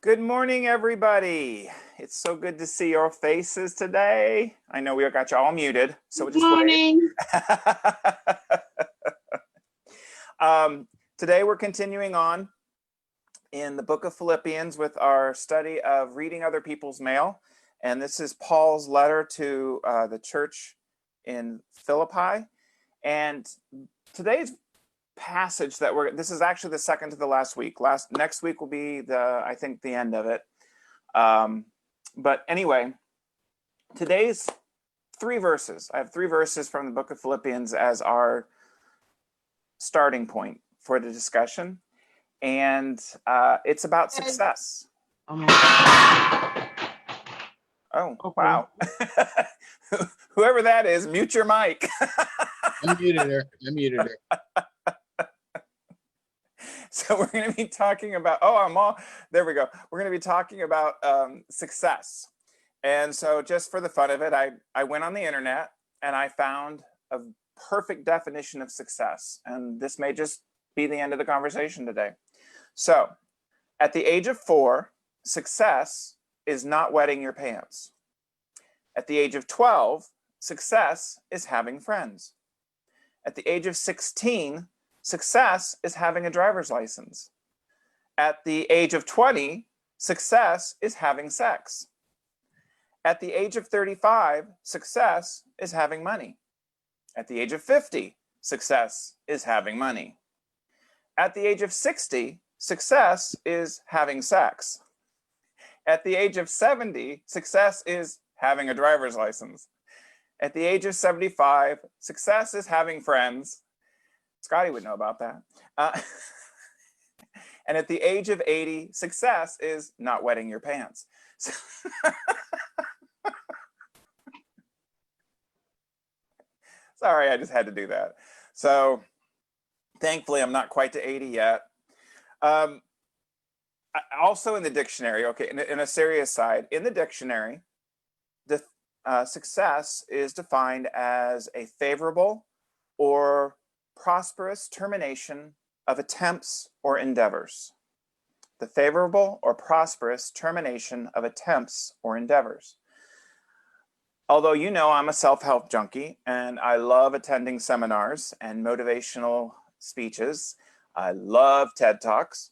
Good morning, everybody. It's so good to see your faces today. I know we got you all muted, so Good just wave. morning. Today we're continuing on in the book of Philippians with our study of reading other people's mail. And this is Paul's letter to the church in Philippi. And today's passage this is actually the second to the last week. Next week will be I think the end of it. But anyway, today's three verses. I have three verses from the book of Philippians as our starting point for the discussion. And it's about success. Oh, wow. Whoever that is, mute your mic. I muted her. So we're going to be talking about, there we go. We're going to be talking about success. And so just for the fun of it, I went on the internet and I found a perfect definition of success. And this may just be the end of the conversation today. So at the age of 4, success is not wetting your pants. At the age of 12, success is having friends. At the age of 16, success is having a driver's license. At the age of 20, success is having sex. At the age of 35, success is having money. At the age of 50, success is having money. At the age of 60, success is having sex. At the age of 70, success is having a driver's license. At the age of 75, success is having friends. Scotty would know about that. And at the age of 80, success is not wetting your pants. Sorry, I just had to do that. So thankfully, I'm not quite to 80 yet. Also in the dictionary, okay, in a serious side, in the dictionary, the success is defined as a favorable or prosperous termination of attempts or endeavors. The favorable or prosperous termination of attempts or endeavors. Although you know I'm a self-help junkie and I love attending seminars and motivational speeches. I love TED Talks.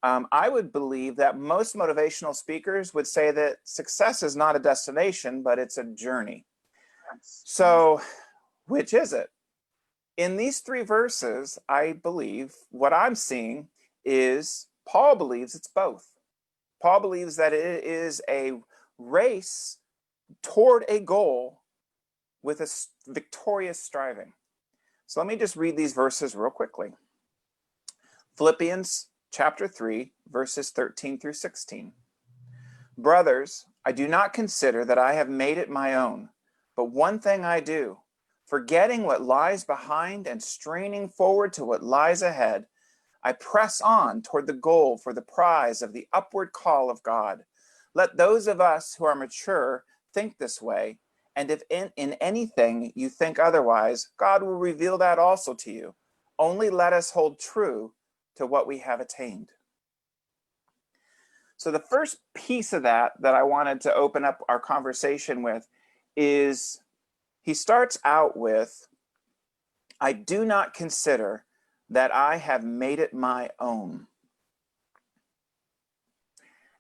I would believe that most motivational speakers would say that success is not a destination, but it's a journey. So which is it? In these three verses, I believe what I'm seeing is Paul believes it's both. Paul believes that it is a race toward a goal with a victorious striving. So let me just read these verses real quickly. Philippians chapter 3, verses 13 through 16. Brothers, I do not consider that I have made it my own, but one thing I do, forgetting what lies behind and straining forward to what lies ahead, I press on toward the goal for the prize of the upward call of God. Let those of us who are mature think this way, and if in anything you think otherwise, God will reveal that also to you. Only let us hold true to what we have attained. So the first piece of that I wanted to open up our conversation with is he starts out with, I do not consider that I have made it my own.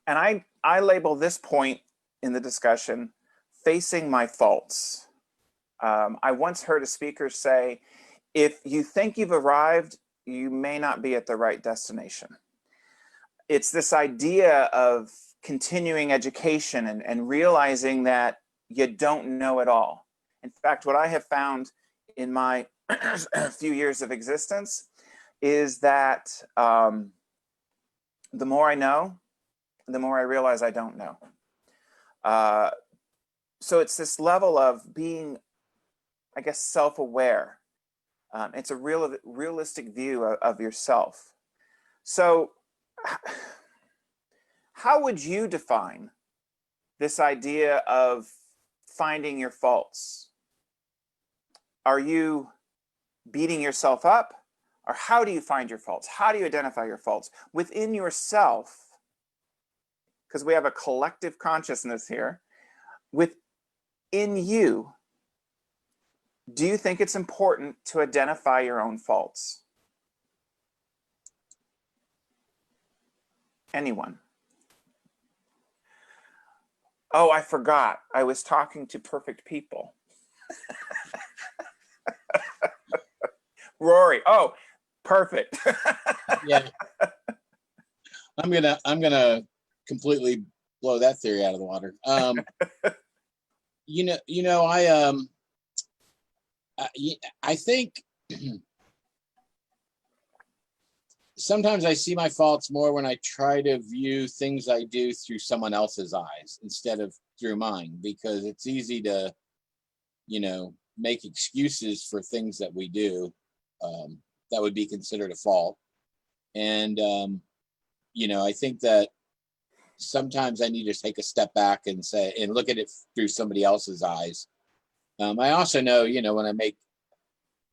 And I label this point in the discussion, facing my faults. I once heard a speaker say, if you think you've arrived, you may not be at the right destination. It's this idea of continuing education and realizing that you don't know it all. In fact, what I have found in my few years of existence is that the more I know, the more I realize I don't know. So it's this level of being, I guess, self-aware. It's a realistic view of yourself. So how would you define this idea of finding your faults? Are you beating yourself up? Or how do you find your faults? How do you identify your faults? Within yourself, because we have a collective consciousness here, within you, do you think it's important to identify your own faults? Anyone? Oh, I forgot. I was talking to perfect people. Rory. Oh, perfect. Yeah. I'm gonna completely blow that theory out of the water. I think sometimes I see my faults more when I try to view things I do through someone else's eyes instead of through mine, because it's easy to, make excuses for things that we do that would be considered a fault. And, I think that sometimes I need to take a step back and look at it through somebody else's eyes. I also know, when I make,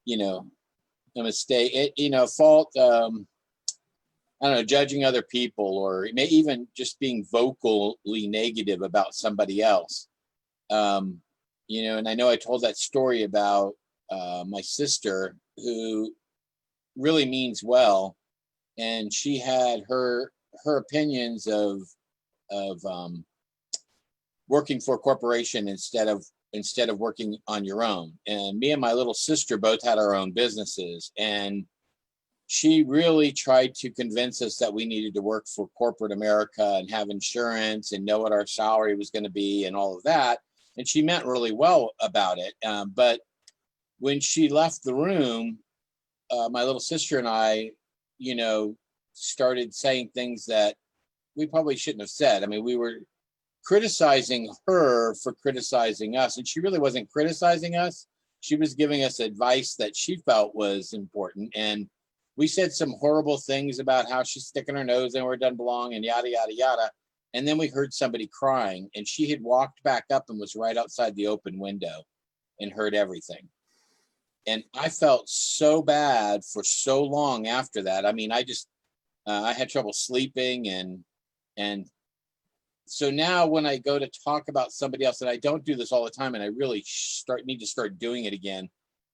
a mistake, fault, I don't know, judging other people, or even just being vocally negative about somebody else. And I know I told that story about my sister, who really means well, and she had her opinions of working for a corporation instead of working on your own. And me and my little sister both had our own businesses, and she really tried to convince us that we needed to work for corporate America and have insurance and know what our salary was going to be and all of that. And she meant really well about it. But when she left the room, my little sister and I, started saying things that we probably shouldn't have said. I mean, we were criticizing her for criticizing us, and she really wasn't criticizing us. She was giving us advice that she felt was important. And we said some horrible things about how she's sticking her nose in where it doesn't belong and yada, yada, yada. And then we heard somebody crying, and she had walked back up and was right outside the open window and heard everything. And I felt so bad for so long after that. I mean, I had trouble sleeping, and so now when I go to talk about somebody else, and I don't do this all the time, and I really need to start doing it again,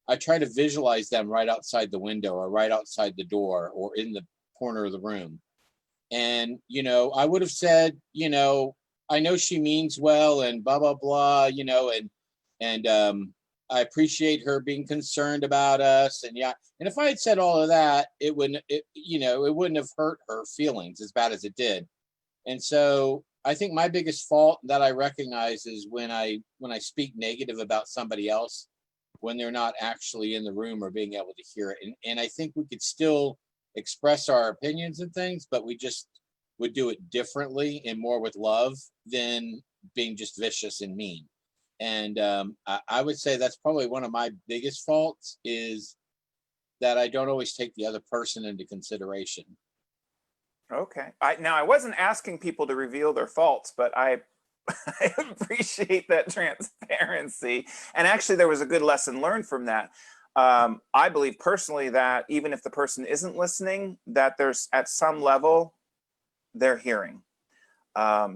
I try to visualize them right outside the window or right outside the door or in the corner of the room. And, I would have said, I know she means well and blah, blah, blah, and I appreciate her being concerned about us. And yeah. And if I had said all of that, it wouldn't have hurt her feelings as bad as it did. And so I think my biggest fault that I recognize is when I speak negative about somebody else, when they're not actually in the room or being able to hear it. And I think we could still express our opinions and things, but we just would do it differently and more with love than being just vicious and mean. And I would say that's probably one of my biggest faults, is that I don't always take the other person into consideration. Okay. I wasn't asking people to reveal their faults, but I appreciate that transparency. And actually, there was a good lesson learned from that. I believe personally that even if the person isn't listening, that there's at some level they're hearing.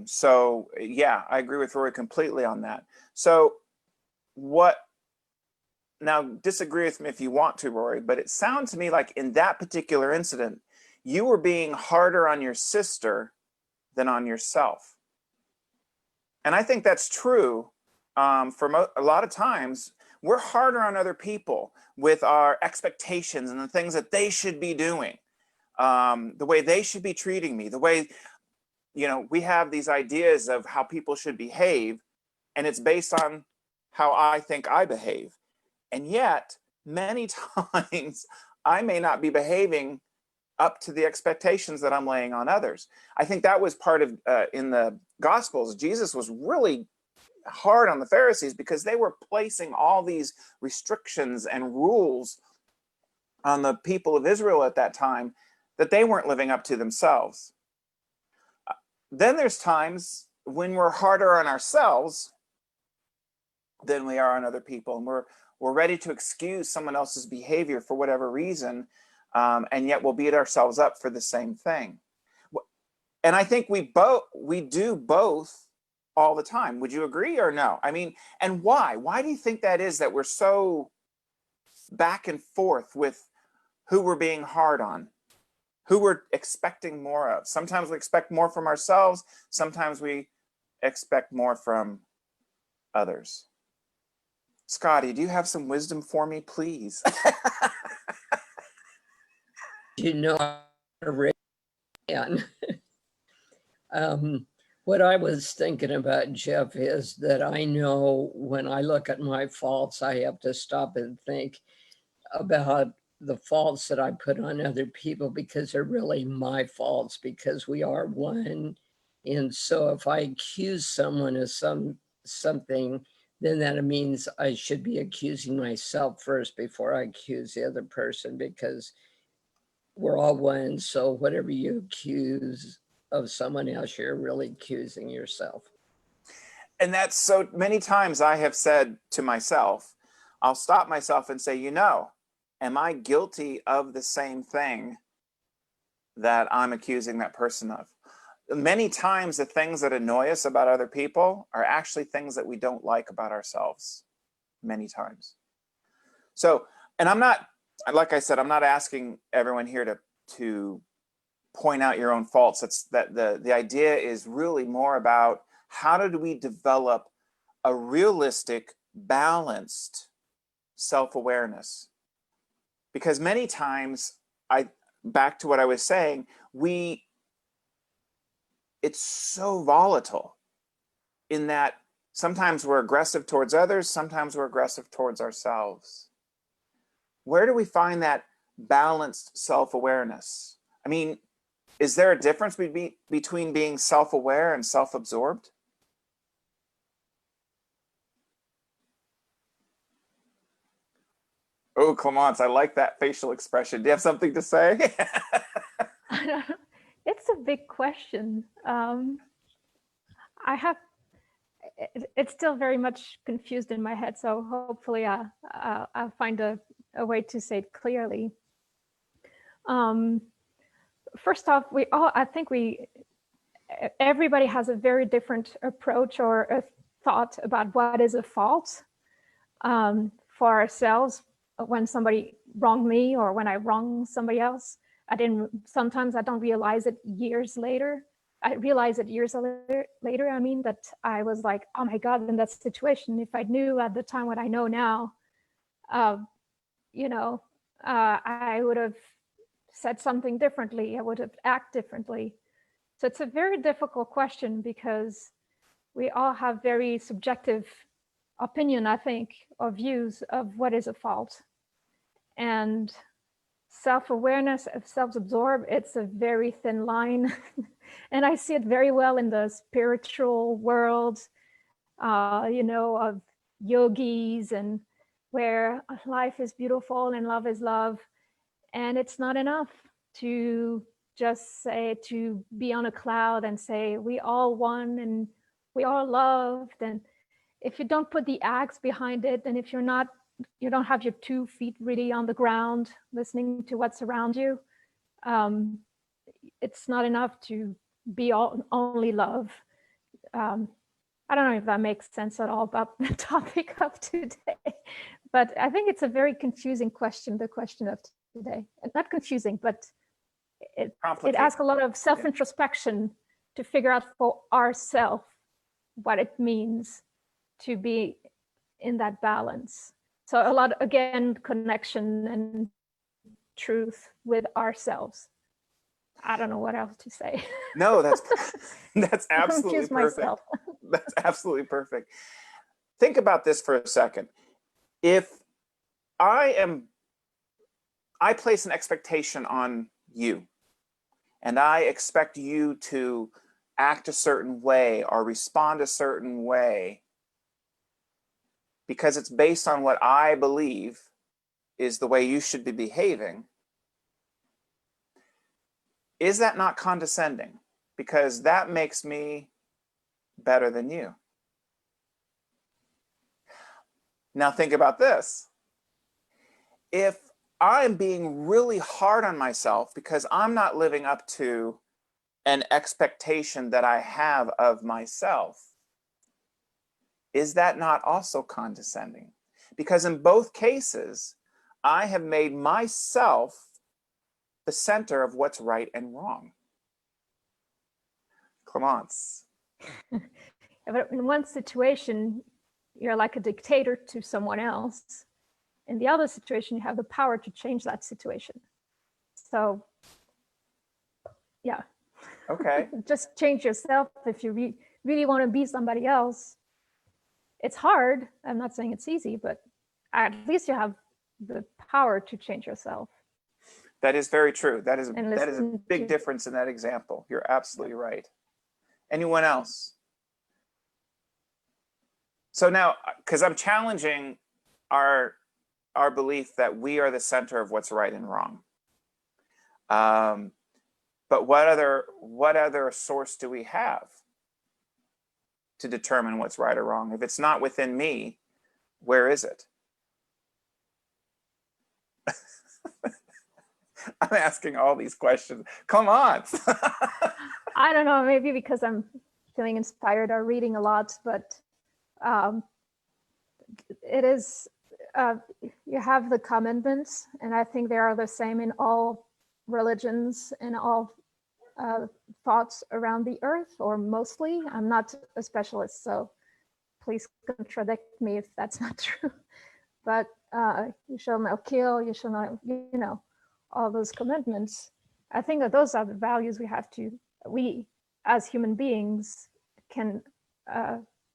So yeah, I agree with Rory completely on that. So now disagree with me if you want to, Rory, but it sounds to me like in that particular incident, you were being harder on your sister than on yourself. And I think that's true. For a lot of times, we're harder on other people with our expectations and the things that they should be doing, the way they should be treating me, the way, we have these ideas of how people should behave, and it's based on how I think I behave. And yet, many times, I may not be behaving up to the expectations that I'm laying on others. I think that was part of, in the Gospels, Jesus was really hard on the Pharisees because they were placing all these restrictions and rules on the people of Israel at that time that they weren't living up to themselves. Then there's times when we're harder on ourselves than we are on other people, and we're ready to excuse someone else's behavior for whatever reason, and yet we'll beat ourselves up for the same thing. And I think we do both all the time. Would you agree or no? I mean, and why? Why do you think that is, that we're so back and forth with who we're being hard on, who we're expecting more of? Sometimes we expect more from ourselves, sometimes we expect more from others. Scotty, do you have some wisdom for me, please? You know, what I was thinking about, Jeff, is that I know when I look at my faults, I have to stop and think about the faults that I put on other people, because they're really my faults, because we are one. And so if I accuse someone of something, then that means I should be accusing myself first before I accuse the other person, because we're all one. So whatever you accuse of someone else, you're really accusing yourself. And that's so many times I have said to myself, I'll stop myself and say, am I guilty of the same thing that I'm accusing that person of? Many times the things that annoy us about other people are actually things that we don't like about ourselves, many times. So, and I'm not, like I said, I'm not asking everyone here to point out your own faults. It's that the idea is really more about, how do we develop a realistic, balanced self-awareness? Because many times, back to what I was saying, it's so volatile in that sometimes we're aggressive towards others, sometimes we're aggressive towards ourselves. Where do we find that balanced self-awareness? I mean, is there a difference between being self-aware and self-absorbed? Oh, Clemence, I like that facial expression. Do you have something to say? It's a big question. It's still very much confused in my head, so hopefully I'll find a way to say it clearly. First off, I think everybody has a very different approach or a thought about what is a fault for ourselves. When somebody wronged me or when I wrong somebody else, sometimes I don't realize it years later. I realize it years later, I mean, that I was like, oh my God, in that situation, if I knew at the time what I know now, I would have said something differently. I would have acted differently. So it's a very difficult question, because we all have very subjective opinion, I think, or views of what is a fault. And self-awareness of self-absorbed, it's a very thin line. And I see it very well in the spiritual world, of yogis, and where life is beautiful and love is love. And it's not enough to just say, to be on a cloud and say, we all one and we all loved. And if you don't put the acts behind it, and if you don't have your 2 feet really on the ground, listening to what's around you, it's not enough to be only love. I don't know if that makes sense at all about the topic of today, but I think it's a very confusing question, the question of today. Not confusing, but it asks a lot of self-introspection to figure out for ourselves what it means to be in that balance. So a lot, again, connection and truth with ourselves. I don't know what else to say. No, that's absolutely perfect. That's absolutely perfect. Think about this for a second. If I place an expectation on you, and I expect you to act a certain way or respond a certain way, because it's based on what I believe is the way you should be behaving, is that not condescending? Because that makes me better than you. Now think about this. If I'm being really hard on myself because I'm not living up to an expectation that I have of myself, is that not also condescending? Because in both cases, I have made myself the center of what's right and wrong. Clemence. But in one situation, you're like a dictator to someone else. In the other situation, you have the power to change that situation. So, yeah. Okay. Just change yourself if you really want to be somebody else. It's hard. I'm not saying it's easy, but at least you have the power to change yourself. That is very true. That is a listen big to- difference in that example. You're absolutely right. Anyone else? So now, because I'm challenging our belief that we are the center of what's right and wrong. But what other source do we have to determine what's right or wrong? If it's not within me, where is it? I'm asking all these questions. Come on. I don't know, maybe because I'm feeling inspired or reading a lot, but it is, you have the commandments, and I think they are the same in all religions and all thoughts around the earth, or mostly. I'm not a specialist, so please contradict me if that's not true. But you shall not kill, you shall not, all those commitments. I think that those are the values we as human beings can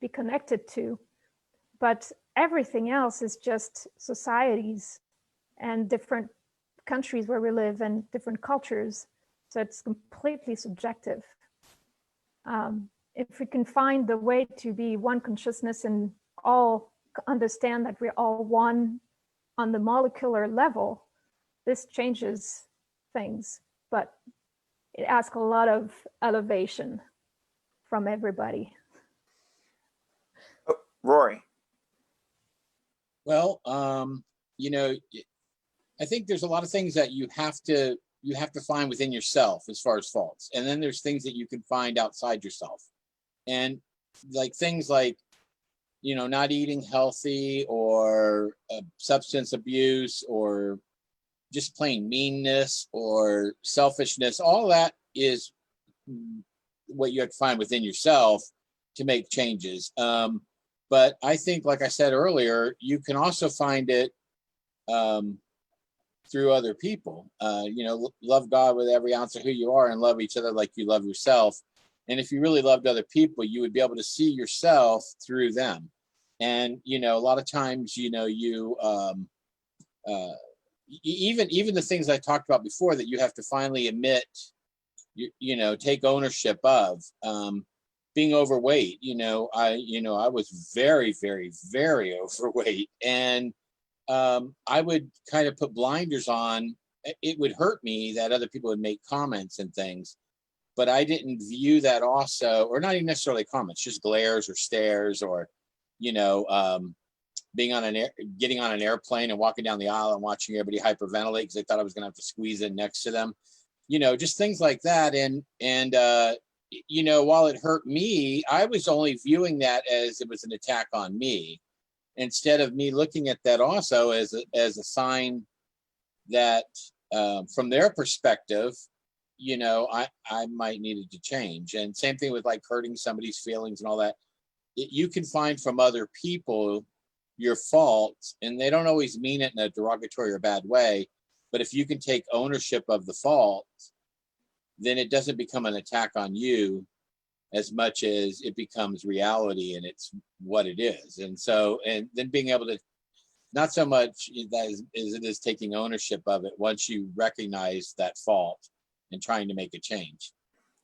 be connected to. But everything else is just societies and different countries where we live and different cultures. So it's completely subjective. If we can find the way to be one consciousness and all understand that we're all one on the molecular level, this changes things, but it asks a lot of elevation from everybody. Oh, Rory. Well, I think there's a lot of things that you have to find within yourself as far as faults, and then there's things that you can find outside yourself, and like things like, not eating healthy, or substance abuse, or just plain meanness or selfishness. All that is what you have to find within yourself to make changes. But I think, like I said earlier, you can also find it through other people. Love God with every ounce of who you are, and love each other like you love yourself. And if you really loved other people, you would be able to see yourself through them. And a lot of times, even the things I talked about before that you have to finally admit, take ownership of. Being overweight, I was very, very, very overweight, and I would kind of put blinders on. It would hurt me that other people would make comments and things, but I didn't view that also, or not even necessarily comments, just glares or stares, or getting on an airplane and walking down the aisle and watching everybody hyperventilate because they thought I was going to have to squeeze in next to them, just things like that. And while it hurt me, I was only viewing that as it was an attack on me, instead of me looking at that also as a sign that from their perspective, I might needed to change. And same thing with like hurting somebody's feelings and all that. You can find from other people your faults, and they don't always mean it in a derogatory or bad way. But if you can take ownership of the fault, then it doesn't become an attack on you as much as it becomes reality, and it's what it is. And so, and then being able to, not so much that as it is taking ownership of it once you recognize that fault and trying to make a change.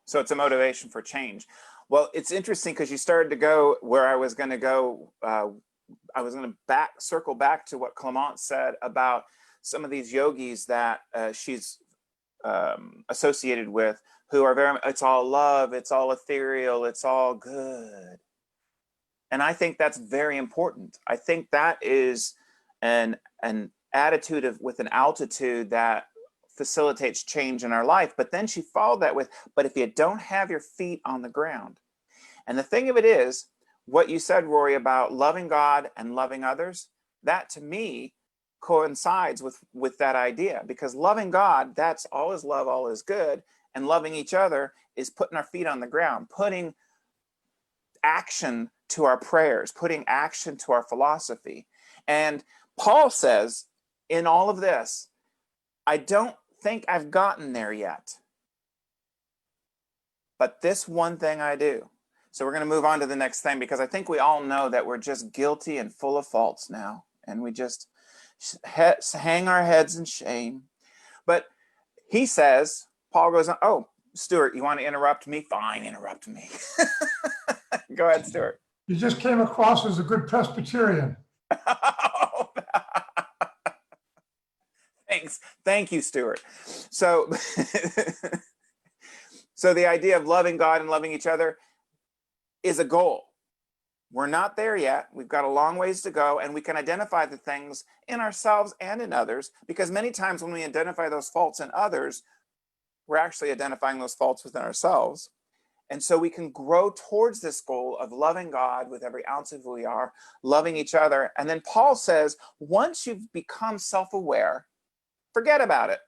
So it's a motivation for change. Well, it's interesting because you started to go where I was going to go. I was going to circle back to what Clemence said about some of these yogis that she's associated with, who are it's all love, it's all ethereal, it's all good. And I think that's very important. I think that is an attitude with an altitude that facilitates change in our life. But then she followed that with, but if you don't have your feet on the ground. And the thing of it is, what you said, Rory, about loving God and loving others, that to me coincides with that idea, because loving God, that's all is love, all is good. And loving each other is putting our feet on the ground, putting action to our prayers, putting action to our philosophy. And Paul says in all of this, I don't think I've gotten there yet, but this one thing I do. So we're going to move on to the next thing, because I think we all know that we're just guilty and full of faults now, and we just hang our heads in shame. But he says, Paul goes on, oh, Stuart, you want to interrupt me? Fine, interrupt me. Go ahead, Stuart. You just came across as a good Presbyterian. Thanks. Thank you, Stuart. So, so the idea of loving God and loving each other is a goal. We're not there yet. We've got a long ways to go, and we can identify the things in ourselves and in others, because many times when we identify those faults in others, we're actually identifying those faults within ourselves. And so we can grow towards this goal of loving God with every ounce of who we are, loving each other. And then Paul says, once you've become self-aware, forget about it.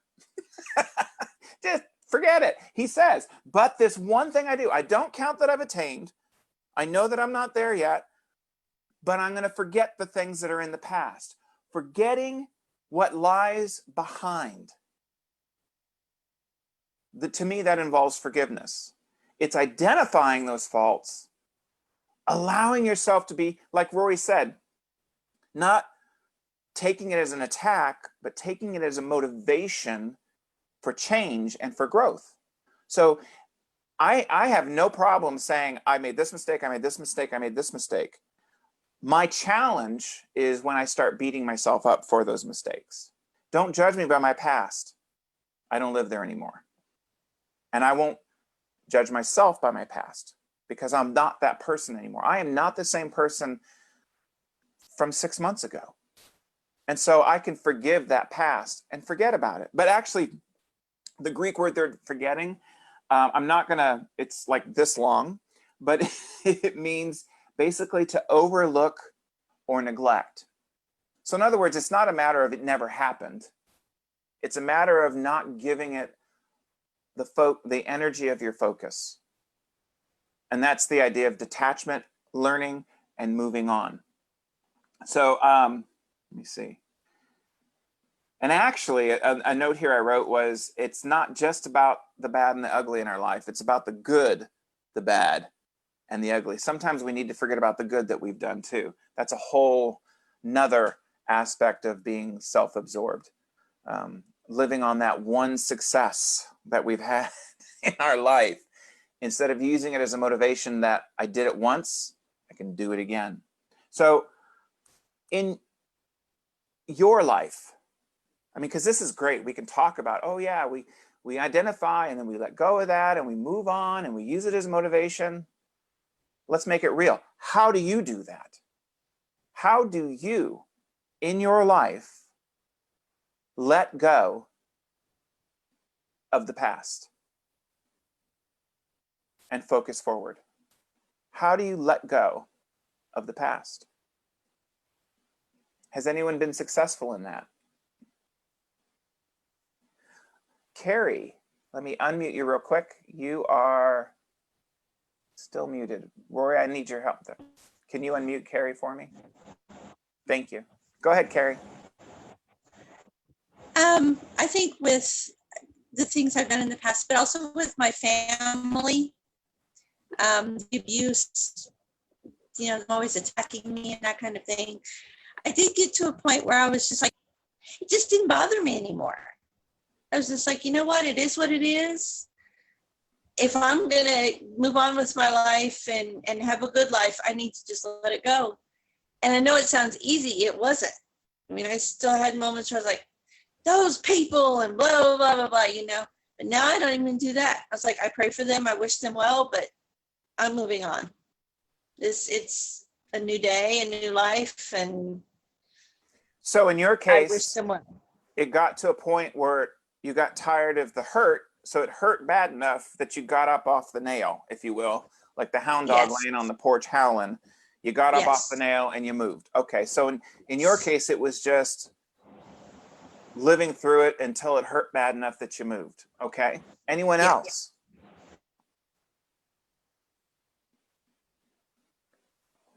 Just forget it. He says, but this one thing I do, I don't count that I've attained. I know that I'm not there yet, but I'm going to forget the things that are in the past, forgetting what lies behind. To me, that involves forgiveness. It's identifying those faults, allowing yourself to be, like Rory said, not taking it as an attack, but taking it as a motivation for change and for growth. So I have no problem saying, I made this mistake, I made this mistake, I made this mistake. My challenge is when I start beating myself up for those mistakes. Don't judge me by my past. I don't live there anymore. And I won't judge myself by my past, because I'm not that person anymore. I am not the same person from 6 months ago. And so I can forgive that past and forget about it. But actually, the Greek word they're forgetting, I'm not gonna, it's like this long, but it means basically to overlook or neglect. So in other words, it's not a matter of it never happened. It's a matter of not giving it the energy of your focus. And that's the idea of detachment, learning, and moving on. So let me see. And actually, a note here I wrote was, it's not just about the bad and the ugly in our life. It's about the good, the bad, and the ugly. Sometimes we need to forget about the good that we've done too. That's a whole nother aspect of being self-absorbed. Living on that one success that we've had in our life, instead of using it as a motivation that I did it once, I can do it again. So in your life, I mean, because this is great. We can talk about, oh yeah, we identify and then we let go of that and we move on and we use it as motivation. Let's make it real. How do you do that? How do you, in your life, let go of the past and focus forward? How do you let go of the past? Has anyone been successful in that? Carrie, let me unmute you real quick. You are still muted. Rory, I need your help there. Can you unmute Carrie for me? Thank you. Go ahead, Carrie. I think with the things I've done in the past, but also with my family, the abuse, them always attacking me and that kind of thing. I did get to a point where I was just like, it just didn't bother me anymore. I was just like, you know what? It is what it is. If I'm going to move on with my life and have a good life, I need to just let it go. And I know it sounds easy. It wasn't. I mean, I still had moments where I was like, those people and blah, blah, blah, blah, blah, But now I don't even do that. I was like, I pray for them. I wish them well, but I'm moving on. It's a new day, a new life. And so in your I wish case, them well. it got to a point where you got tired of the hurt. So it hurt bad enough that you got up off the nail, if you will, like the hound dog Yes. laying on the porch howling. You got up off Yes. the nail and you moved. Okay, so in your case, it was just living through it until it hurt bad enough that you moved. Okay. Anyone Yeah. else?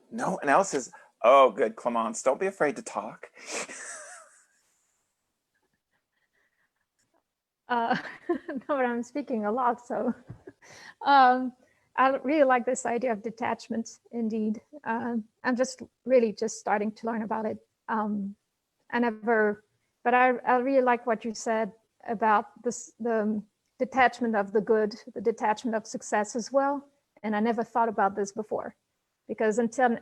No one else is. Oh, good. Clemence, don't be afraid to talk. No, but I'm speaking a lot, so I really like this idea of detachment. Indeed, I'm just really just starting to learn about it. But I really like what you said about this, the detachment of the good, the detachment of success as well. And I never thought about this before, because until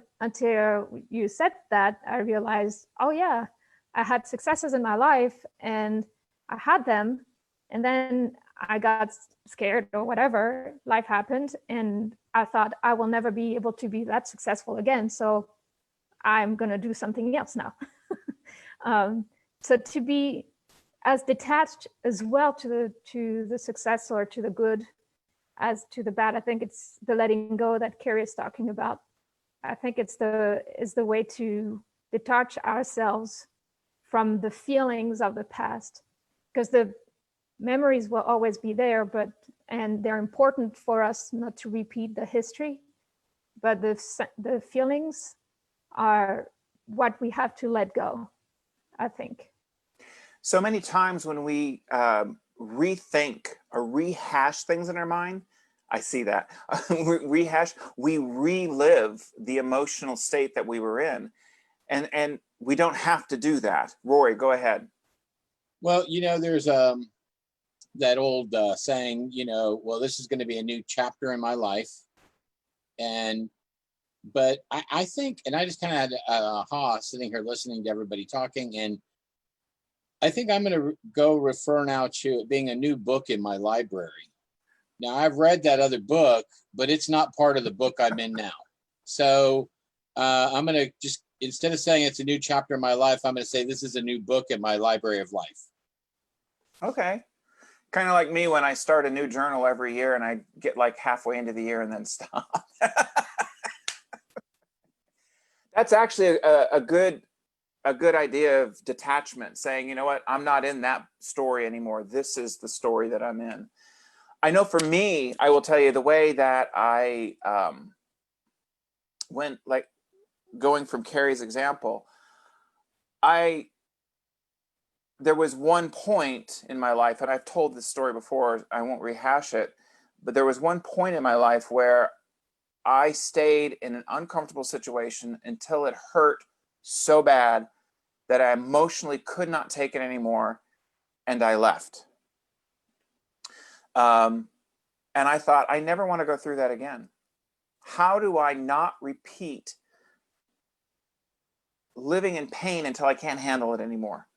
you said that, I realized, oh yeah, I had successes in my life and I had them, and then I got scared or whatever, life happened, and I thought I will never be able to be that successful again. So I'm gonna do something else now. So to be as detached as well to the success or to the good as to the bad, I think it's the letting go that Carrie is talking about. I think it's the way to detach ourselves from the feelings of the past, because the memories will always be there, and they're important for us not to repeat the history, but the feelings are what we have to let go, I think. So many times when we rethink or rehash things in our mind, I see that. We relive the emotional state that we were in. And we don't have to do that. Rory, go ahead. Well, there's that old saying, well, this is going to be a new chapter in my life. But I think, and I just kind of had a aha sitting here listening to everybody talking, and I think I'm going to go refer now to it being a new book in my library. Now, I've read that other book, but it's not part of the book I'm in now. So I'm going to just, instead of saying it's a new chapter in my life, I'm going to say this is a new book in my library of life. Okay. Kind of like me when I start a new journal every year and I get like halfway into the year and then stop. That's actually a good idea of detachment, saying, you know what, I'm not in that story anymore. This is the story that I'm in. I know for me, I will tell you the way that I went, like going from Carrie's example, there was one point in my life, and I've told this story before, I won't rehash it, but there was one point in my life where I stayed in an uncomfortable situation until it hurt so bad that I emotionally could not take it anymore, and I left. And I thought, I never want to go through that again. How do I not repeat living in pain until I can't handle it anymore?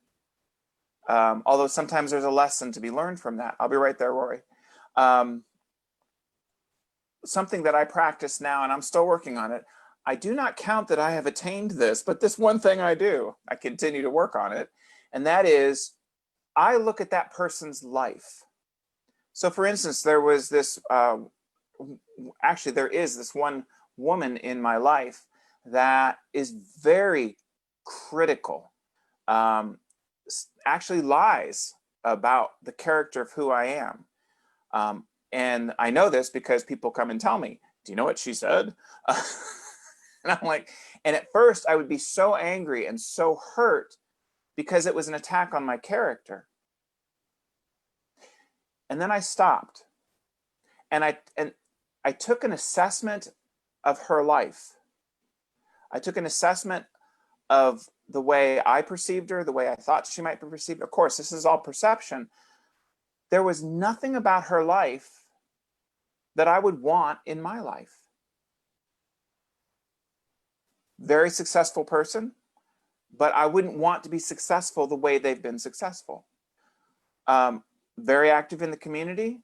Although sometimes there's a lesson to be learned from that. I'll be right there, Rory. Something that I practice now, and I'm still working on it, I do not count that I have attained this, but this one thing I do, I continue to work on it, and that is I look at that person's life. So for instance, there was this, actually there is this one woman in my life that is very critical, actually lies about the character of who I am. And I know this because people come and tell me, do you know what she said? And I'm like, and at first I would be so angry and so hurt because it was an attack on my character. And then I stopped and I took an assessment of her life. I took an assessment of the way I perceived her, the way I thought she might be perceived. Of course, this is all perception. There was nothing about her life that I would want in my life. Very successful person, but I wouldn't want to be successful the way they've been successful. Very active in the community,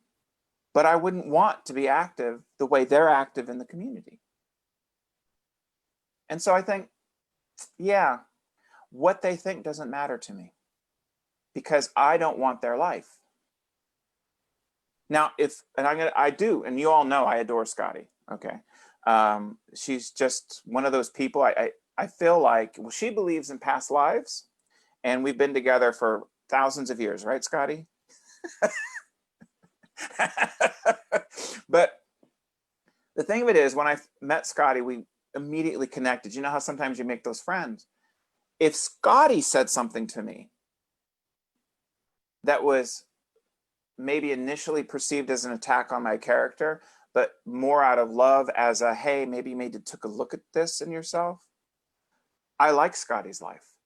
but I wouldn't want to be active the way they're active in the community. And so I think, yeah, what they think doesn't matter to me because I don't want their life. Now, I do, and you all know I adore Scotty. Okay. She's just one of those people. I feel like, well, she believes in past lives, and we've been together for thousands of years, right, Scotty? But the thing of it is, when I met Scotty, we immediately connected. You know how sometimes you make those friends? If Scotty said something to me that was maybe initially perceived as an attack on my character, but more out of love, as a, hey, maybe you took a look at this in yourself. I like Scotty's life.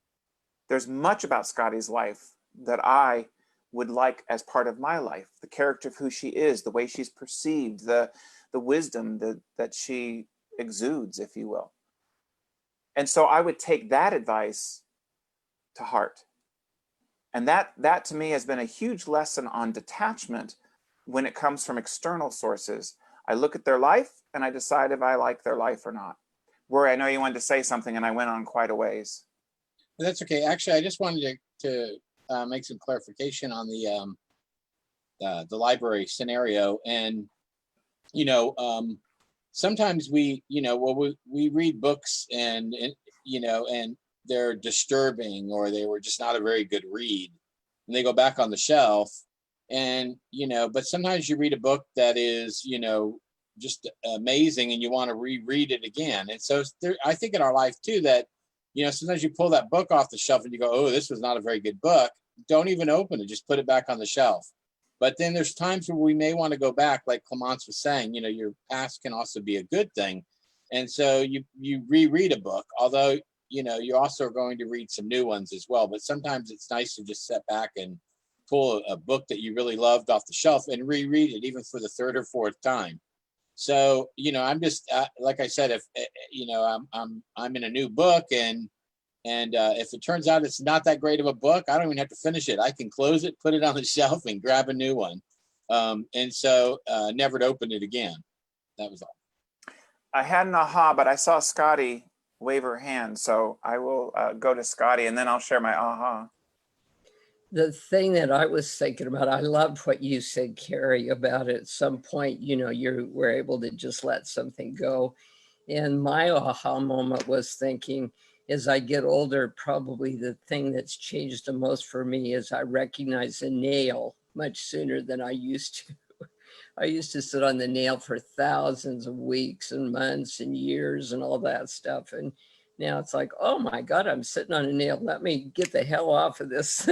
There's much about Scotty's life that I would like as part of my life. The character of who she is, the way she's perceived, the wisdom that she exudes, if you will. And so I would take that advice to heart. And that to me has been a huge lesson on detachment when it comes from external sources. I look at their life and I decide if I like their life or not. Rory, I know you wanted to say something and I went on quite a ways. That's okay. Actually, I just wanted to make some clarification on the library scenario. And, you know, sometimes we read books and they're disturbing, or they were just not a very good read, and they go back on the shelf. And, but sometimes you read a book that is, just amazing, and you want to reread it again. And so I think in our life too, that, sometimes you pull that book off the shelf and you go, oh, this was not a very good book. Don't even open it, just put it back on the shelf. But then there's times where we may want to go back, like Clemence was saying, your past can also be a good thing. And so you reread a book, although, you also are going to read some new ones as well. But sometimes it's nice to just sit back and pull a book that you really loved off the shelf and reread it, even for the third or fourth time. So, I'm just, like I said, if, I'm in a new book, and if it turns out it's not that great of a book, I don't even have to finish it. I can close it, put it on the shelf, and grab a new one. And so never to open it again. That was all. I had an aha, but I saw Scotty wave her hand. So I will go to Scotty and then I'll share my aha. The thing that I was thinking about, I loved what you said, Carrie, about at some point, you were able to just let something go. And my aha moment was thinking, as I get older, probably the thing that's changed the most for me is I recognize a nail much sooner than I used to. I used to sit on the nail for thousands of weeks and months and years and all that stuff. And now it's like, oh my God, I'm sitting on a nail. Let me get the hell off of this.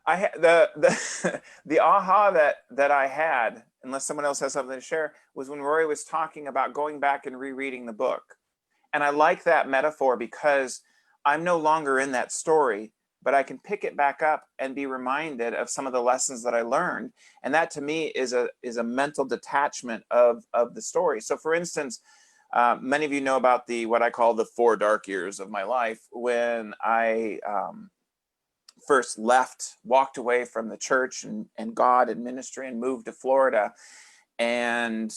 I had the aha that I had, unless someone else has something to share, was when Rory was talking about going back and rereading the book. And I like that metaphor because I'm no longer in that story, but I can pick it back up and be reminded of some of the lessons that I learned. And that to me is a mental detachment of the story. So for instance, many of you know about what I call the 4 dark years of my life, when I first walked away from the church and God and ministry, and moved to Florida and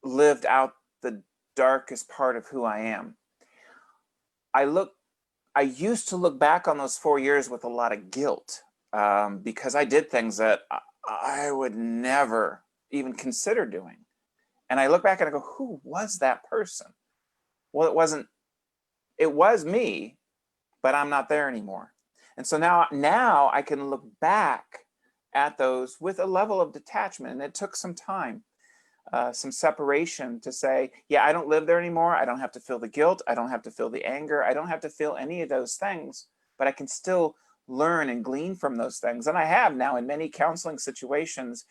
lived out the darkest part of who I am. I used to look back on those 4 years with a lot of guilt because I did things that I would never even consider doing. And I look back and I go, who was that person? Well, it was me, but I'm not there anymore. And so now I can look back at those with a level of detachment. And it took some time, some separation to say, yeah, I don't live there anymore. I don't have to feel the guilt. I don't have to feel the anger. I don't have to feel any of those things, but I can still learn and glean from those things. And I have now in many counseling situations.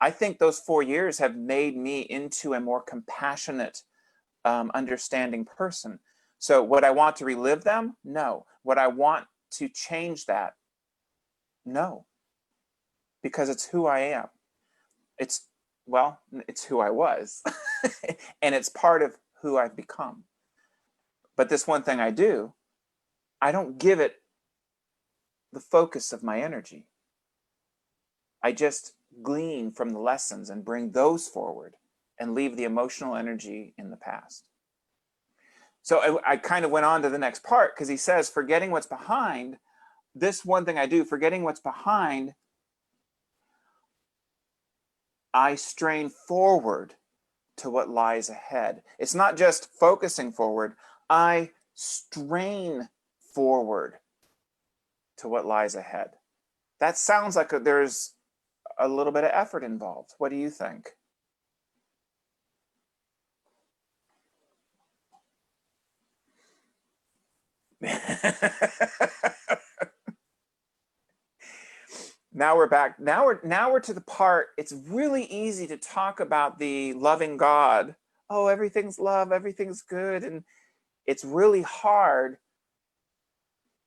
I think those 4 years have made me into a more compassionate, understanding person. So would I want to relive them? No. Would I want to change that? No. Because it's who I am. It's who I was. And it's part of who I've become. But this one thing I do, I don't give it the focus of my energy. I just glean from the lessons and bring those forward and leave the emotional energy in the past. So I kind of went on to the next part because he says, forgetting what's behind, this one thing I do, forgetting what's behind, I strain forward to what lies ahead. It's not just focusing forward, I strain forward to what lies ahead. That sounds like there's a little bit of effort involved. What do you think? Now we're back. Now we're to the part. It's really easy to talk about the loving God. Oh, everything's love, everything's good, and it's really hard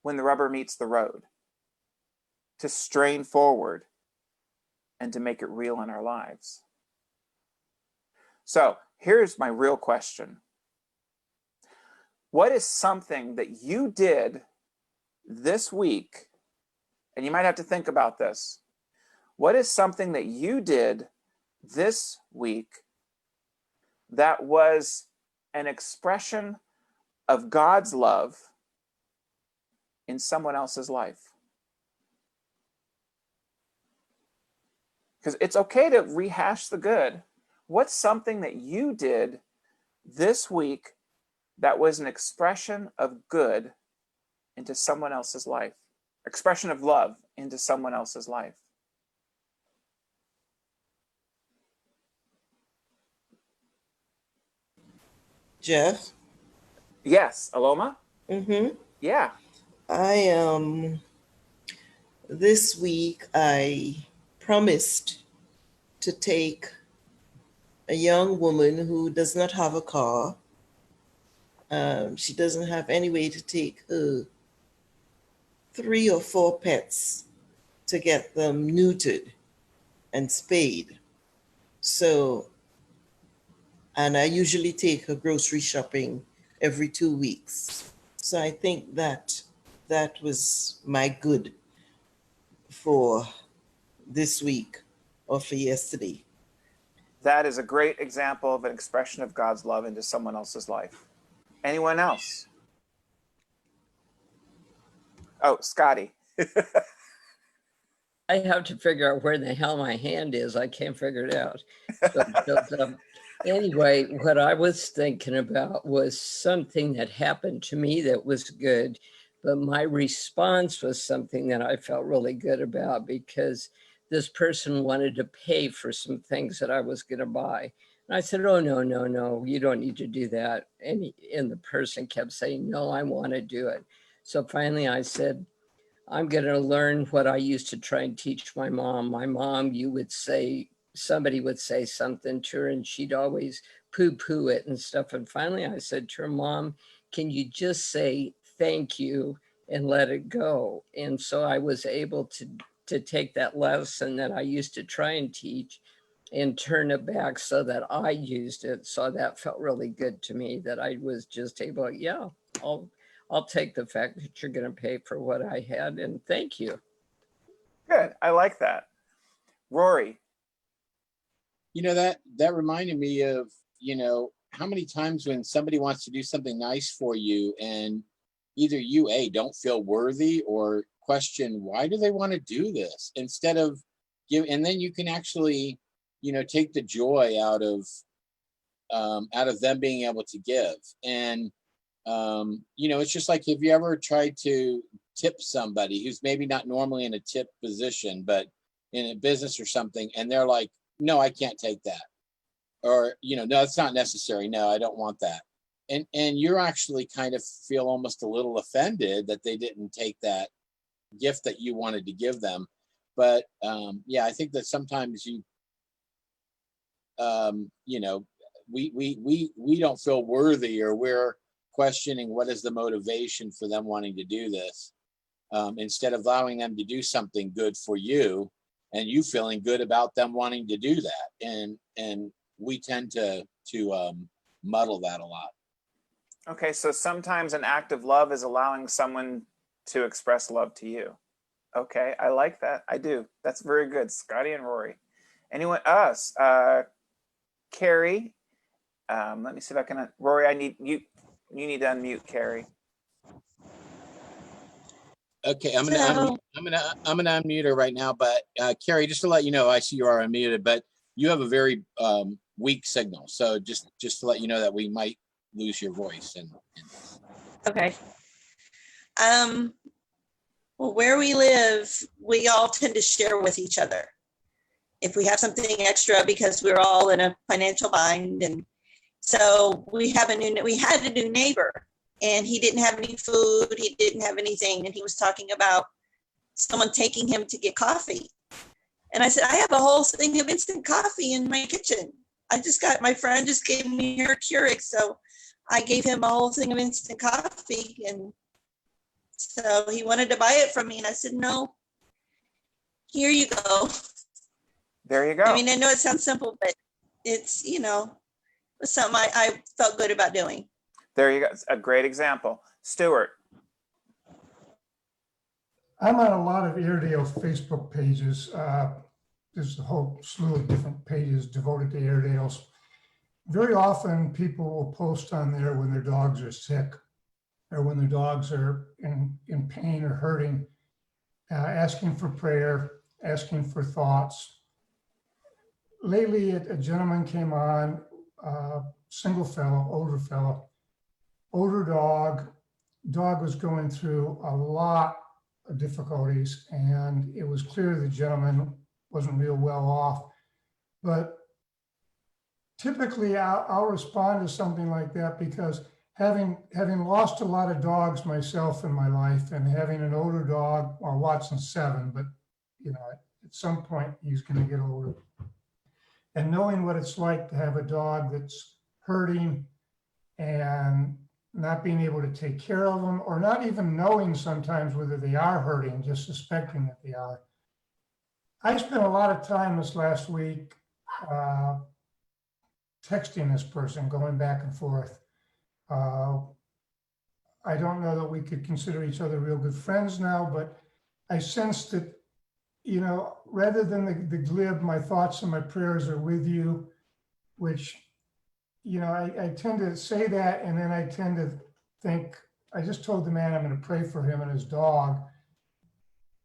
when the rubber meets the road to strain forward and to make it real in our lives. So here's my real question. What is something that you did this week, and you might have to think about this. What is something that you did this week that was an expression of God's love in someone else's life? Because it's okay to rehash the good. What's something that you did this week that was an expression of good into someone else's life? Expression of love into someone else's life? Jeff? Yes, Aloma? Mm-hmm. Yeah. This week I promised to take a young woman who does not have a car. She doesn't have any way to take her 3 or 4 pets to get them neutered and spayed. So, and I usually take her grocery shopping every 2 weeks. So I think that was my good for this week or for yesterday. That is a great example of an expression of God's love into someone else's life. Anyone else? Oh, Scotty. I have to figure out where the hell my hand is. I can't figure it out. But, anyway, what I was thinking about was something that happened to me that was good, but my response was something that I felt really good about because this person wanted to pay for some things that I was going to buy. And I said, oh, no, you don't need to do that. And the person kept saying, no, I want to do it. So finally I said, I'm going to learn what I used to try and teach my mom. My mom, somebody would say something to her and she'd always poo-poo it and stuff. And finally I said to her, Mom, can you just say thank you and let it go? And so I was able to take that lesson that I used to try and teach and turn it back so that I used it. So that felt really good to me that I was just able, yeah, I'll take the fact that you're going to pay for what I had and thank you. Good. I like that. Rory. You know, that reminded me of, how many times when somebody wants to do something nice for you and either you, don't feel worthy or question, why do they want to do this? Instead of and then you can actually, take the joy out of them being able to give. And it's just like, have you ever tried to tip somebody who's maybe not normally in a tip position, but in a business or something, and they're like, no, I can't take that. Or, no, it's not necessary. No, I don't want that. And you're actually kind of feel almost a little offended that they didn't take that gift that you wanted to give them. But yeah, I think that sometimes we don't feel worthy, or we're questioning what is the motivation for them wanting to do this, instead of allowing them to do something good for you and you feeling good about them wanting to do that. And we tend to muddle that a lot. Okay, so sometimes an act of love is allowing someone to express love to you. Okay, I like that. I do. That's very good. Scotty and Rory. Anyone else? Carrie. Let me see if I can. Rory, I need you. You need to unmute Carrie. Okay, I'm gonna So- unmute her right now. But Carrie, just to let you know, I see you are unmuted, but you have a very weak signal. So just to let you know that we might lose your voice. And Okay. Well, where we live, we all tend to share with each other. If we have something extra, because we're all in a financial bind. And so we had a new neighbor, and he didn't have any food. He didn't have anything. And he was talking about someone taking him to get coffee. And I said, I have a whole thing of instant coffee in my kitchen. My friend just gave me her Keurig. So I gave him a whole thing of instant coffee. And so he wanted to buy it from me. And I said, no, here you go. There you go. I mean, I know it sounds simple, but it's, something I felt good about doing. There you go. A great example. Stuart. I'm on a lot of Airedale Facebook pages. There's a whole slew of different pages devoted to Airedales. Very often people will post on there when their dogs are sick or when their dogs are in pain or hurting, asking for prayer, asking for thoughts. Lately, a gentleman came on, single fellow, older dog. Dog was going through a lot of difficulties, and it was clear the gentleman wasn't real well off. But typically, I'll respond to something like that because having lost a lot of dogs myself in my life, and having an older dog, well, Watson's 7, but at some point he's going to get older. And knowing what it's like to have a dog that's hurting and not being able to take care of them, or not even knowing sometimes whether they are hurting, just suspecting that they are. I spent a lot of time this last week texting this person, going back and forth. I don't know that we could consider each other real good friends now, but I sensed that, rather than the glib, my thoughts and my prayers are with you, which, I tend to say that, and then I tend to think, I just told the man I'm going to pray for him and his dog.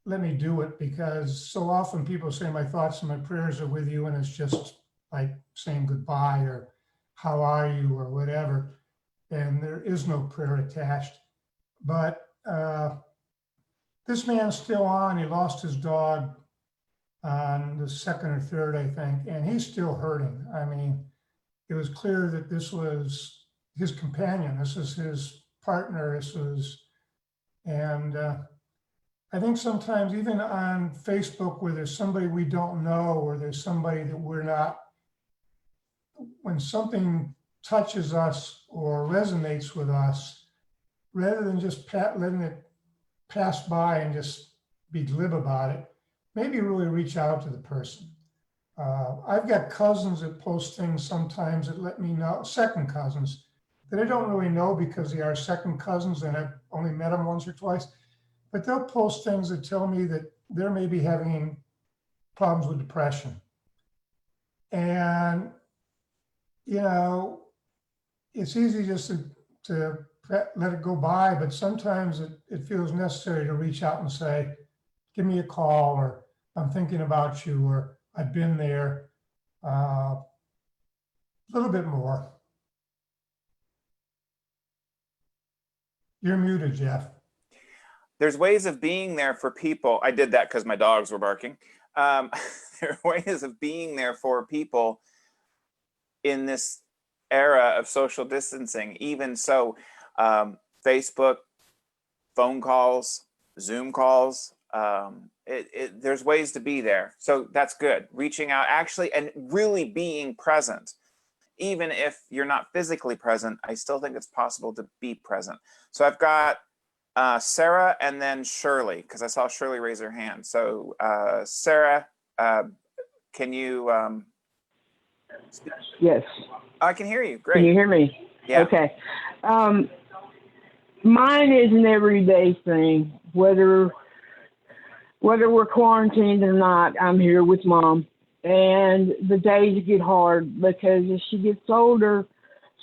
Let me do it, because so often people say my thoughts and my prayers are with you, and it's just like saying goodbye or how are you or whatever, and there is no prayer attached. But this man's still on. He lost his dog on the 2nd or 3rd, I think, and he's still hurting. I mean, it was clear that this was his companion. This is his partner. And I think sometimes even on Facebook, where there's somebody we don't know, or there's somebody that we're not, when something touches us or resonates with us, rather than just letting it pass by and just be glib about it, maybe really reach out to the person. I've got cousins that post things sometimes that let me know, second cousins, that I don't really know because they are second cousins and I've only met them once or twice, but they'll post things that tell me that they're maybe having problems with depression. And, it's easy just to let it go by, but sometimes it feels necessary to reach out and say, give me a call, or I'm thinking about you, or I've been there, a little bit more. You're muted, Jeff. There's ways of being there for people. I did that because my dogs were barking. There are ways of being there for people in this era of social distancing. Even so, Facebook, phone calls, Zoom calls, there's ways to be there. So that's good. Reaching out actually and really being present. Even if you're not physically present, I still think it's possible to be present. So I've got Sarah and then Shirley, because I saw Shirley raise her hand. So Sarah, can you? Yes. I can hear you. Great. Can you hear me? Yeah. Okay. Mine is an everyday thing. Whether we're quarantined or not, I'm here with Mom. And the days get hard because as she gets older,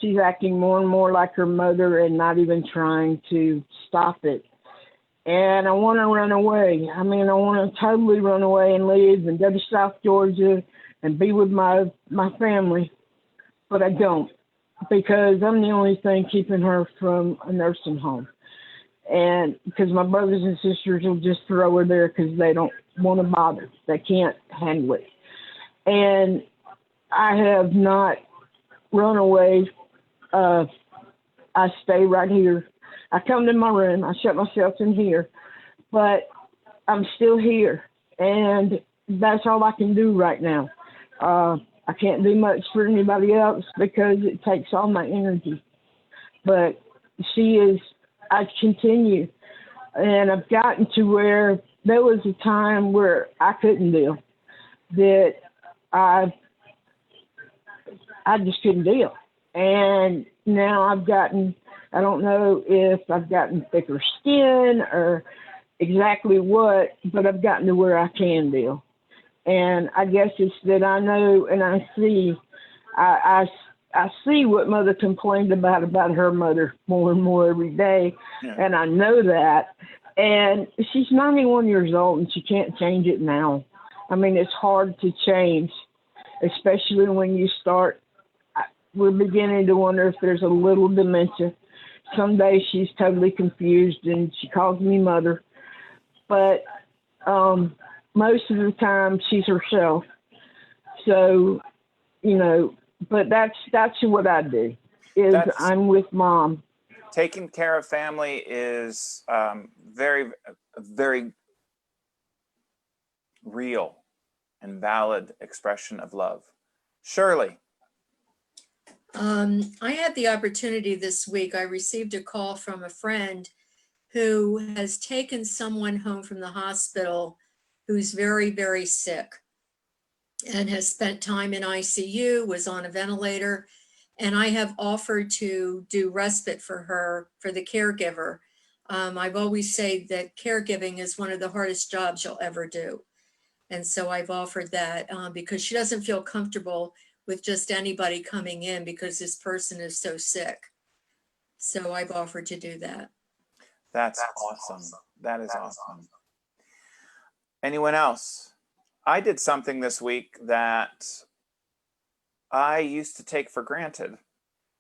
she's acting more and more like her mother and not even trying to stop it. And I want to run away. I mean, I want to totally run away and leave and go to South Georgia and be with my family. But I don't, because I'm the only thing keeping her from a nursing home. And because my brothers and sisters will just throw her there because they don't want to bother. They can't handle it. And I have not run away. I stay right here. I come to my room. I shut myself in here. But I'm still here. And that's all I can do right now. I can't do much for anybody else because it takes all my energy. But I continue. And I've gotten to where there was a time where I couldn't deal. That I just couldn't deal. And now I don't know if I've gotten thicker skin or exactly what, but I've gotten to where I can deal. And I guess it's that I know and I see, I see what Mother complained about her mother more and more every day. Yeah. And I know that. And she's 91 years old and she can't change it now. I mean, it's hard to change, especially when you start. We're beginning to wonder if there's a little dementia. Some days she's totally confused and she calls me mother. But most of the time she's herself. So, but that's what I do, is I'm with Mom. Taking care of family is very, very real and valid expression of love. Shirley. I had the opportunity this week. I received a call from a friend who has taken someone home from the hospital who's very, very sick and has spent time in ICU, was on a ventilator, and I have offered to do respite for her, for the caregiver. I've always said that caregiving is one of the hardest jobs you'll ever do. And so I've offered that because she doesn't feel comfortable with just anybody coming in because this person is so sick. So I've offered to do that. That's awesome. That is awesome. Anyone else? I did something this week that I used to take for granted.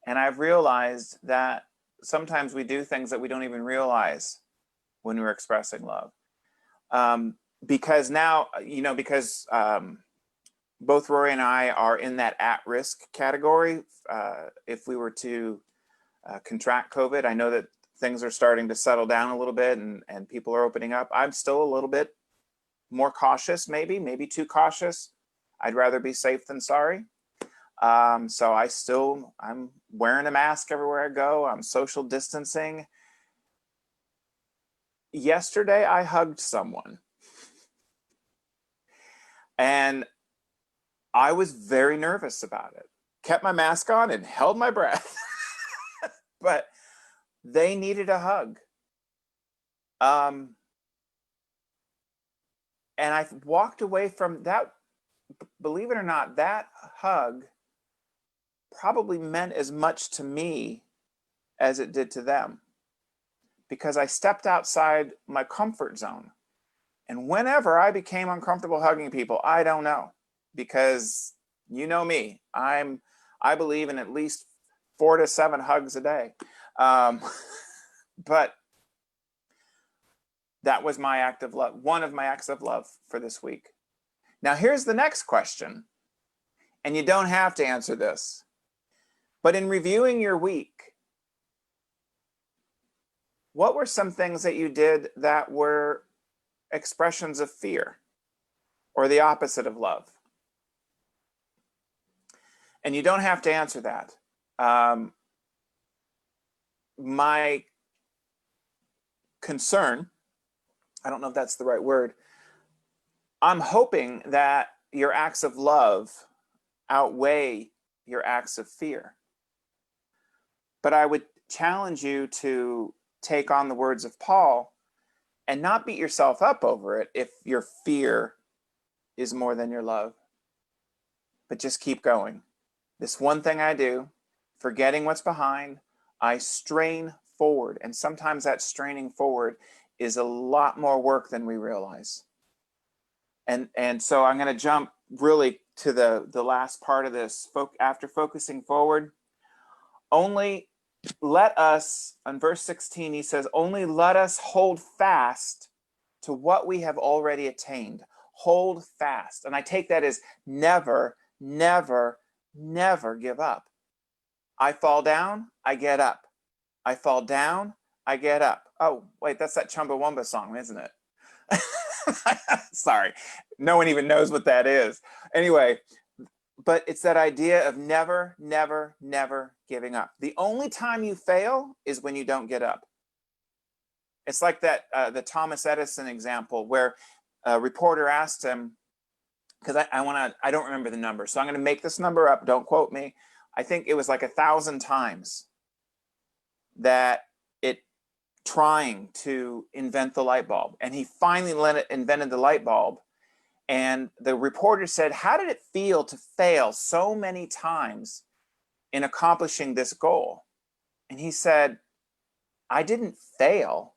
And I've realized that sometimes we do things that we don't even realize when we're expressing love. Because now, because both Rory and I are in that at-risk category. If we were to contract COVID, I know that things are starting to settle down a little bit and people are opening up. I'm still a little bit more cautious, maybe too cautious. I'd rather be safe than sorry. So I'm wearing a mask everywhere I go. I'm social distancing. Yesterday, I hugged someone. And I was very nervous about it. Kept my mask on and held my breath. But they needed a hug. And I walked away from that. Believe it or not, that hug probably meant as much to me as it did to them. Because I stepped outside my comfort zone. And whenever I became uncomfortable hugging people, I don't know. Because you know me, I believe in at least 4 to 7 hugs a day. But that was my act of love, one of my acts of love for this week. Now here's the next question, and you don't have to answer this, but in reviewing your week, what were some things that you did that were expressions of fear or the opposite of love? And you don't have to answer that. My concern, I don't know if that's the right word, I'm hoping that your acts of love outweigh your acts of fear. But I would challenge you to take on the words of Paul and not beat yourself up over it if your fear is more than your love. But just keep going. This one thing I do, forgetting what's behind, I strain forward. And sometimes that straining forward is a lot more work than we realize. And so I'm going to jump really to the last part of this. After focusing forward, only let us, on verse 16, he says, only let us hold fast to what we have already attained. Hold fast. And I take that as never, never, never give up. I fall down, I get up. I fall down, I get up. Oh, wait, that's that Chumbawamba song, isn't it? Sorry, no one even knows what that is. Anyway, but it's that idea of never, never, never giving up. The only time you fail is when you don't get up. It's like that, the Thomas Edison example where a reporter asked him, because I don't remember the number, so I'm going to make this number up, don't quote me. I think it was like 1,000 times that trying to invent the light bulb. And he finally invented the light bulb. And the reporter said, how did it feel to fail so many times in accomplishing this goal? And he said, I didn't fail.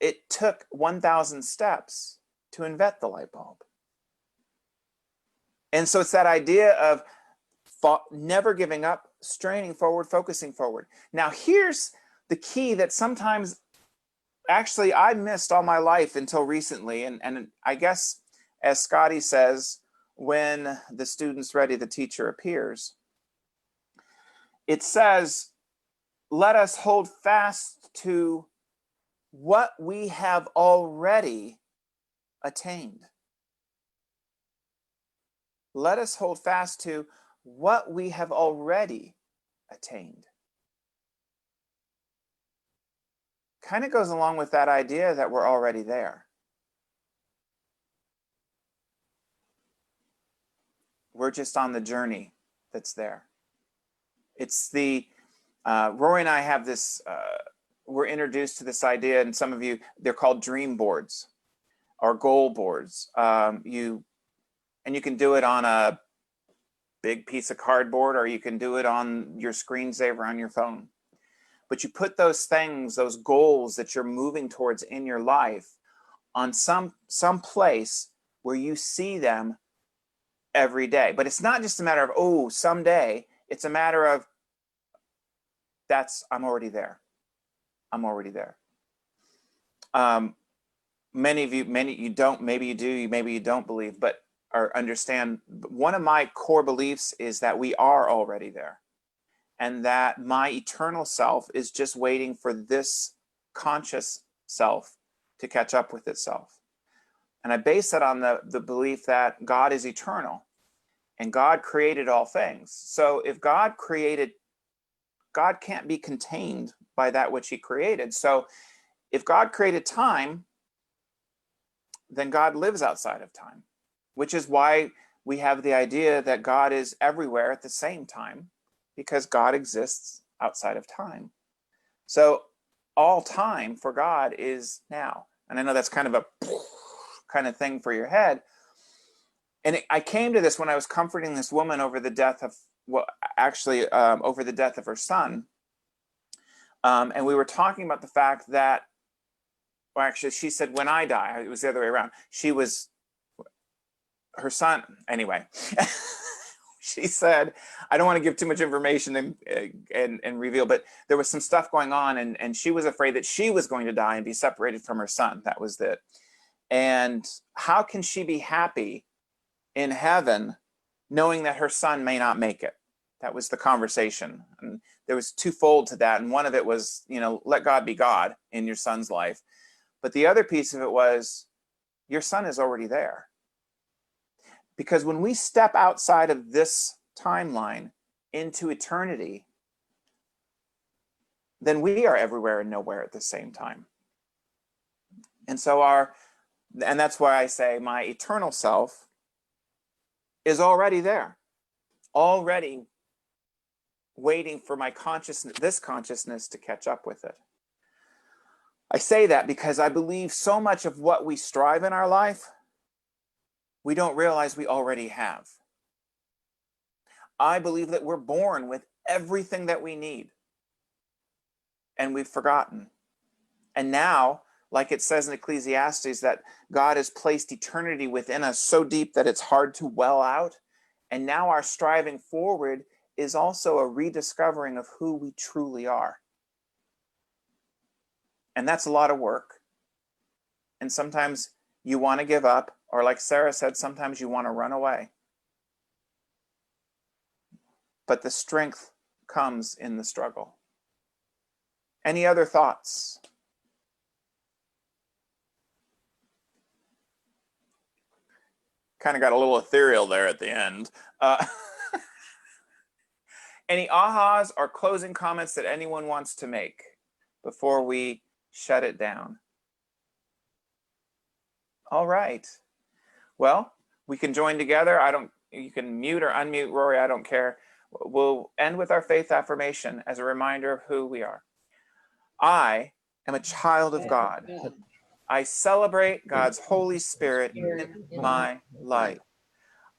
It took 1,000 steps to invent the light bulb. And so it's that idea of never giving up, straining forward, focusing forward. Now here's the key that sometimes actually I missed all my life until recently. And I guess, as Scotty says, when the student's ready, the teacher appears. It says, let us hold fast to what we have already attained. Let us hold fast to what we have already attained. Kind of goes along with that idea that we're already there. We're just on the journey that's there. It's the, Rory and I have this, we're introduced to this idea, and some of you, they're called dream boards or goal boards. You can do it on a big piece of cardboard, or you can do it on your screensaver on your phone. But you put those things, those goals that you're moving towards in your life on some place where you see them every day. But it's not just a matter of, oh, someday. It's a matter of, I'm already there. I'm already there. Many of you, you don't, maybe you do, maybe you don't believe, but or understand, one of my core beliefs is that we are already there. And that my eternal self is just waiting for this conscious self to catch up with itself. And I base that on the belief that God is eternal and God created all things. So if God created, God can't be contained by that which he created. So if God created time, then God lives outside of time, which is why we have the idea that God is everywhere at the same time, because God exists outside of time. So all time for God is now. And I know that's kind of a kind of thing for your head. And I came to this when I was comforting this woman over the death of, over the death of her son. And we were talking about the fact that, well, actually, she said, when I die, it was the other way around. Her son, anyway. She said, I don't want to give too much information and reveal, but there was some stuff going on, and she was afraid that she was going to die and be separated from her son. That was it. And how can she be happy in heaven knowing that her son may not make it? That was the conversation. And there was twofold to that. And one of it was, let God be God in your son's life. But the other piece of it was, your son is already there. Because when we step outside of this timeline into eternity, then we are everywhere and nowhere at the same time. And so and that's why I say my eternal self is already there, already waiting for my consciousness, this consciousness, to catch up with it. I say that because I believe so much of what we strive in our life, we don't realize we already have. I believe that we're born with everything that we need, and we've forgotten. And now, like it says in Ecclesiastes, that God has placed eternity within us so deep that it's hard to well out. And now our striving forward is also a rediscovering of who we truly are. And that's a lot of work. And sometimes you want to give up, or like Sarah said, sometimes you want to run away. But the strength comes in the struggle. Any other thoughts? Kind of got a little ethereal there at the end. Any ahas or closing comments that anyone wants to make before we shut it down? All right. Well, we can join together. You can mute or unmute, Rory, I don't care. We'll end with our faith affirmation as a reminder of who we are. I am a child of God. I celebrate God's Holy Spirit in my life.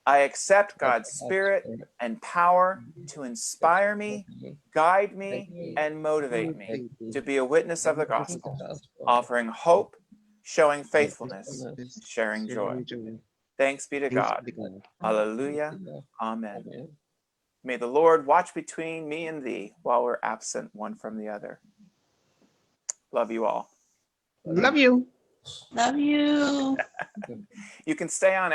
I accept God's Spirit and power to inspire me, guide me, and motivate me to be a witness of the gospel, offering hope, showing faithfulness, sharing joy. Thanks be to God. Hallelujah. Amen. May the Lord watch between me and thee while we're absent one from the other. Love you all. Love you. Love you. You can stay on.